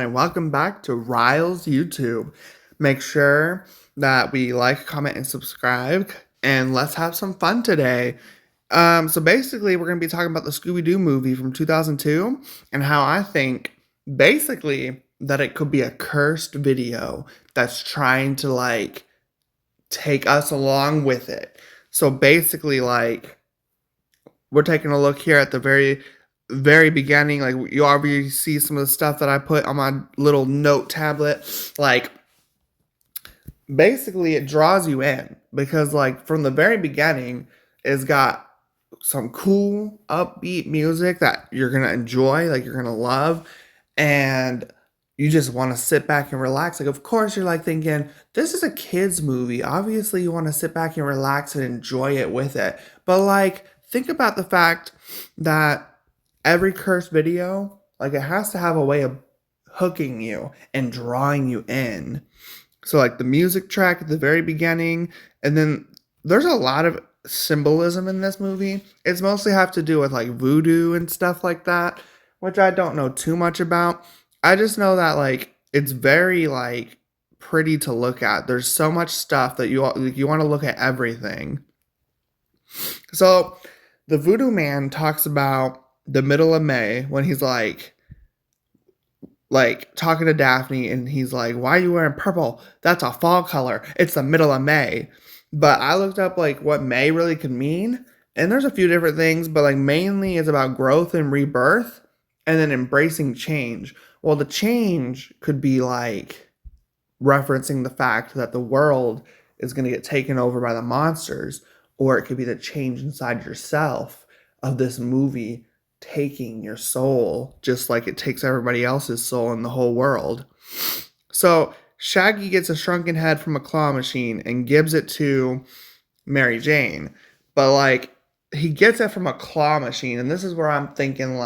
and welcome back to Riles YouTube. Make sure that we like, comment, and subscribe, and let's have some fun today. So basically, we're going to be talking about the Scooby Doo movie from 2002 and how I think basically that it could be a cursed video that's trying to take us along with it. So basically, we're taking a look here at the very beginning. Like, you already see some of the stuff that I put on my little note tablet. Like, basically it draws you in because from the very beginning it's got some cool upbeat music that you're gonna enjoy, like you're gonna love, and you just want to sit back and relax. Like, of course you're thinking this is a kids movie, obviously you want to sit back and relax and enjoy it with it. But think about the fact that every cursed video, it has to have a way of hooking you and drawing you in. So the music track at the very beginning, and then there's a lot of symbolism in this movie. It's mostly have to do with voodoo and stuff like that, which I don't know too much about. I just know that it's very pretty to look at. There's so much stuff that you want to look at everything. So the voodoo man talks about the middle of May when he's talking to Daphne, and he's like, why are you wearing purple? That's a fall color. It's the middle of May. But I looked up what May really could mean, and there's a few different things, but mainly it's about growth and rebirth and then embracing change. Well, the change could be referencing the fact that the world is going to get taken over by the monsters, or it could be the change inside yourself of this movie taking your soul, just like it takes everybody else's soul in the whole world. So Shaggy gets a shrunken head from a claw machine and gives it to Mary Jane. But he gets it from a claw machine, and this is where I'm thinking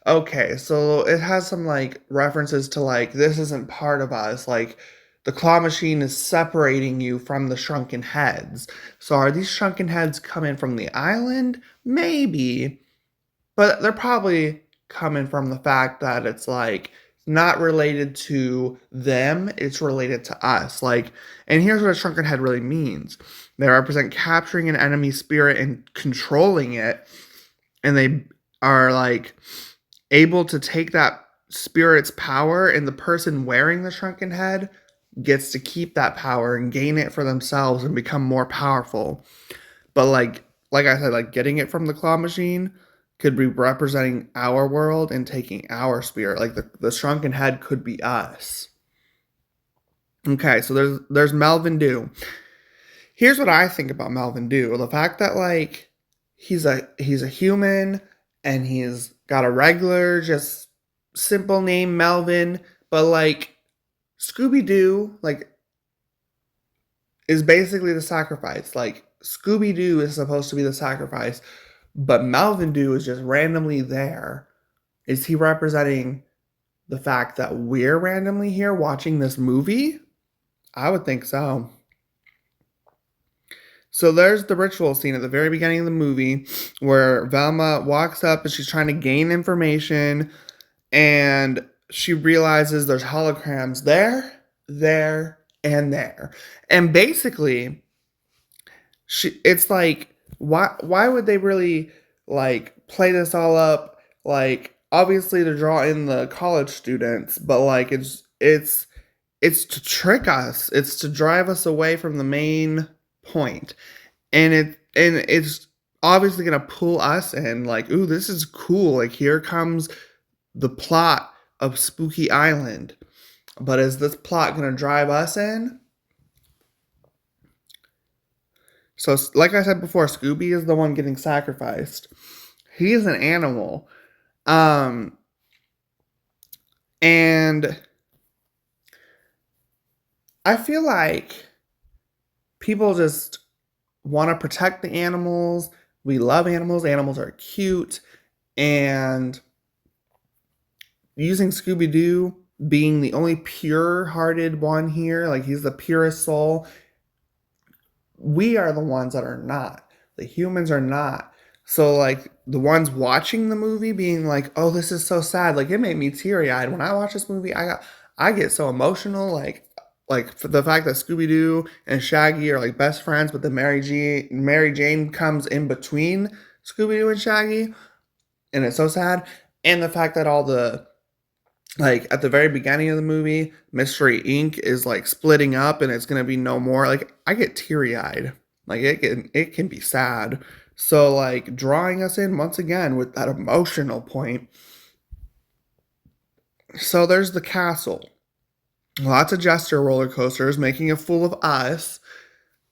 okay, so it has some references to this isn't part of us. The claw machine is separating you from the shrunken heads. So are these shrunken heads coming from the island? Maybe. But they're probably coming from the fact that it's not related to them, it's related to us. And here's what a shrunken head really means. They represent capturing an enemy spirit and controlling it. And they are able to take that spirit's power, and the person wearing the shrunken head gets to keep that power and gain it for themselves and become more powerful. But like I said, getting it from the claw machine could be representing our world and taking our spirit. The shrunken head could be us. Okay, so there's Melvin Doo. Here's what I think about Melvin Doo. The fact that he's a human, and he's got a regular, just simple name Melvin, but Scooby Doo is basically the sacrifice. Scooby Doo is supposed to be the sacrifice, but Melvin Doo is just randomly there. Is he representing the fact that we're randomly here watching this movie? I would think so. So there's the ritual scene at the very beginning of the movie where Velma walks up and she's trying to gain information, and she realizes there's holograms there, and there. And basically, it's why would they really play this all up? Obviously to draw in the college students, but it's to trick us. It's to drive us away from the main point. And it's obviously gonna pull us in, ooh, this is cool. Here comes the plot of Spooky Island. But is this plot gonna drive us in? So, like I said before, Scooby is the one getting sacrificed. He is an animal. And I feel people just want to protect the animals. We love animals. Animals are cute. And using Scooby Doo being the only pure-hearted one here, he's the purest soul, we are the ones that are not. The humans are not. So the ones watching the movie being oh, this is so sad. It made me teary-eyed when I watched this movie. I get so emotional, like for the fact that Scooby Doo and Shaggy are like best friends, but the Mary Jane comes in between Scooby Doo and Shaggy, and it's so sad. And the fact that all the like at the very beginning of the movie, Mystery Inc. is like splitting up and it's gonna be no more. Like I get teary eyed. Like it can be sad. So like drawing us in once again with that emotional point. So there's the castle. Lots of jester roller coasters making a fool of us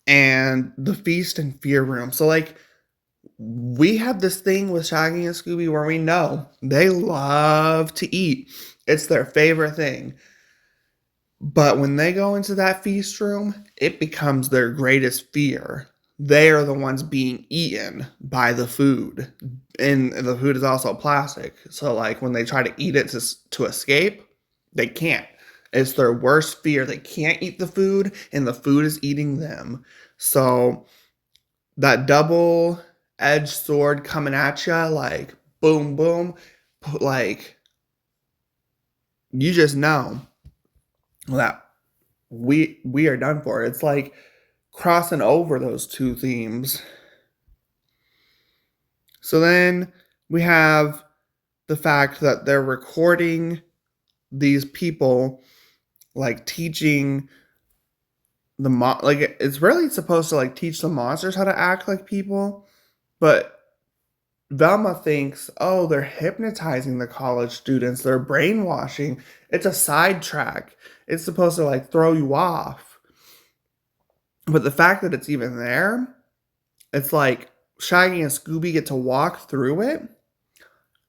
and the feast and fear room. So like we have this thing with Shaggy and Scooby where we know they love to eat. It's their favorite thing. But when they go into that feast room, it becomes their greatest fear. They are the ones being eaten by the food. And the food is also plastic. So like when they try to eat it to escape, they can't. It's their worst fear. They can't eat the food and the food is eating them. So that double edged sword coming at you, like boom, boom, like you just know that we are done for. It's like crossing over those two themes. So then we have the fact that they're recording these people like teaching like it's really supposed to like teach the monsters how to act like people, but Velma thinks, oh, they're hypnotizing the college students, they're brainwashing. It's a sidetrack. It's supposed to like throw you off. But the fact that it's even there, it's like Shaggy and Scooby get to walk through it,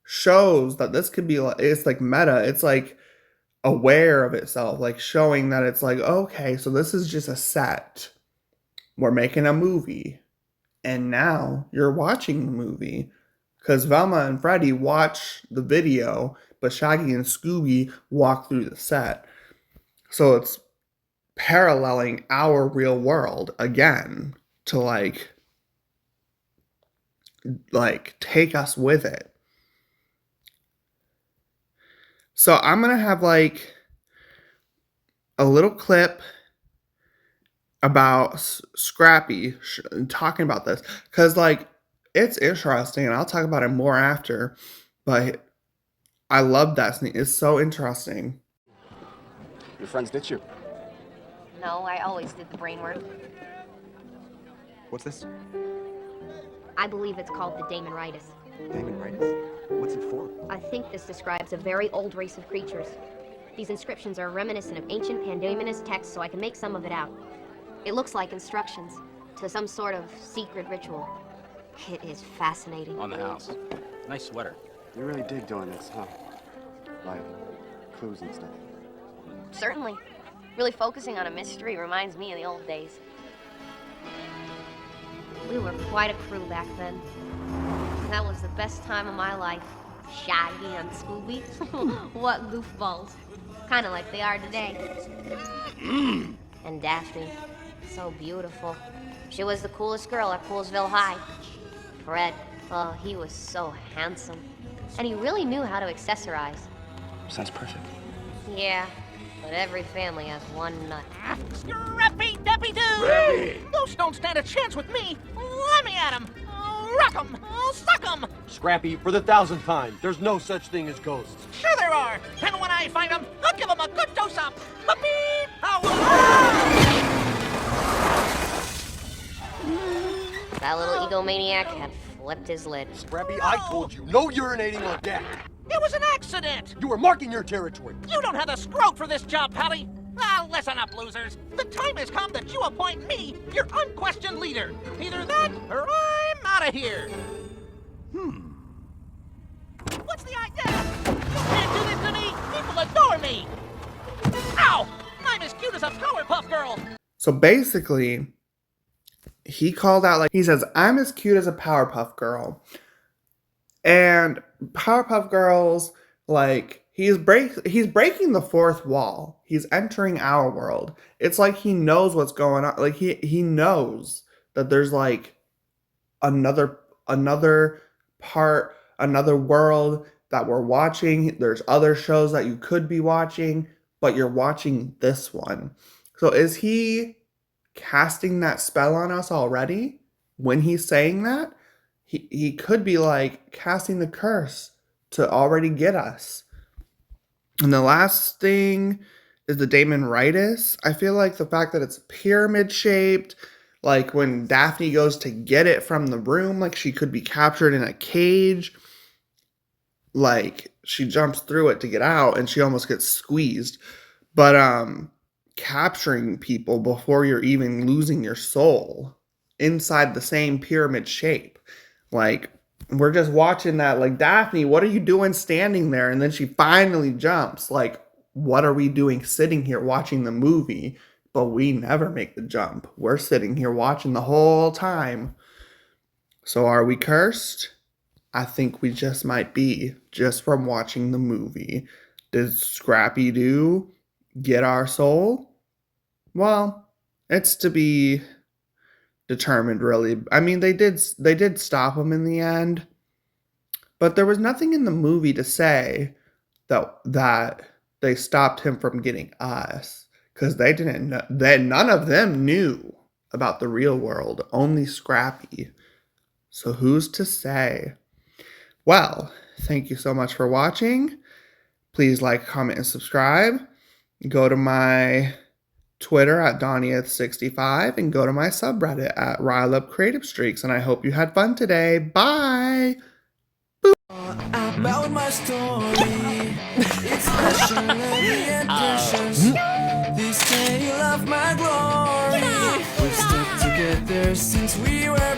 shows that this could be like, it's like meta. It's like aware of itself, like showing that it's like, okay, so this is just a set. We're making a movie. And now you're watching the movie. Because Velma and Freddy watch the video, but Shaggy and Scooby walk through the set. So it's paralleling our real world again to like take us with it. So I'm going to have like a little clip about Scrappy talking about this because like it's interesting and I'll talk about it more after, but I love that scene. It's so interesting. Your friends ditch you. No, I always did the brain work. What's this? I believe it's called the Damonitis. Damonitis? What's it for? I think this describes a very old race of creatures. These inscriptions are reminiscent of ancient Pandemonist texts, so I can make some of it out. It looks like instructions to some sort of secret ritual. It is fascinating. On the house. Nice sweater. You really dig doing this, huh? Like clues and stuff. Certainly. Really focusing on a mystery reminds me of the old days. We were quite a crew back then. That was the best time of my life. Shaggy and Scooby. What goofballs. Kind of like they are today. And Daphne. So beautiful. She was the coolest girl at Poolsville High. Fred. Oh, he was so handsome. And he really knew how to accessorize. Sounds perfect. Yeah, but every family has one nut. Scrappy Doo! Scrappy! Those don't stand a chance with me! Let me at 'em! Rock 'em! Suck 'em! Scrappy, for the 1,000th time, there's no such thing as ghosts. Sure there are! And when I find 'em, I'll give 'em a good dose of beep! That little egomaniac had flipped his lid. Scrappy, I told you, no urinating on deck. It was an accident! You were marking your territory. You don't have the scrote for this job, Pally! Ah, listen up, losers. The time has come that you appoint me your unquestioned leader. Either that, or I'm out of here. What's the idea? You can't do this to me! People adore me! Ow! I'm as cute as a Powerpuff Girl! So basically, he called out like he says, "I'm as cute as a Powerpuff Girl," and Powerpuff Girls like he's breaking the fourth wall. He's entering our world. It's like he knows what's going on. Like he knows that there's like another part, another world that we're watching. There's other shows that you could be watching. but you're watching this one. So is he casting that spell on us already when he's saying that? He could be like casting the curse to already get us. And the last thing is the Daemonitis. I feel like the fact that it's pyramid shaped, like when Daphne goes to get it from the room, like she could be captured in a cage. Like she jumps through it to get out and she almost gets squeezed. But capturing people before you're even losing your soul inside the same pyramid shape. Like we're just watching that, like, Daphne, what are you doing standing there? And then she finally jumps. Like, what are we doing sitting here watching the movie? But we never make the jump. We're sitting here watching the whole time. So are we cursed? I think we just might be, just from watching the movie. Did Scrappy Doo get our soul? Well, it's to be determined, really. I mean, they did stop him in the end, but there was nothing in the movie to say that they stopped him from getting us, because they didn't know, none of them knew about the real world, only Scrappy. So who's to say? Well, thank you so much for watching. Please like, comment, and subscribe. Go to my Twitter at Donnieth65 and go to my subreddit at RileUpCreativeStreaks. And I hope you had fun today. Bye! About my story, it's passion and patience. This tale of my glory. We've stuck together since we were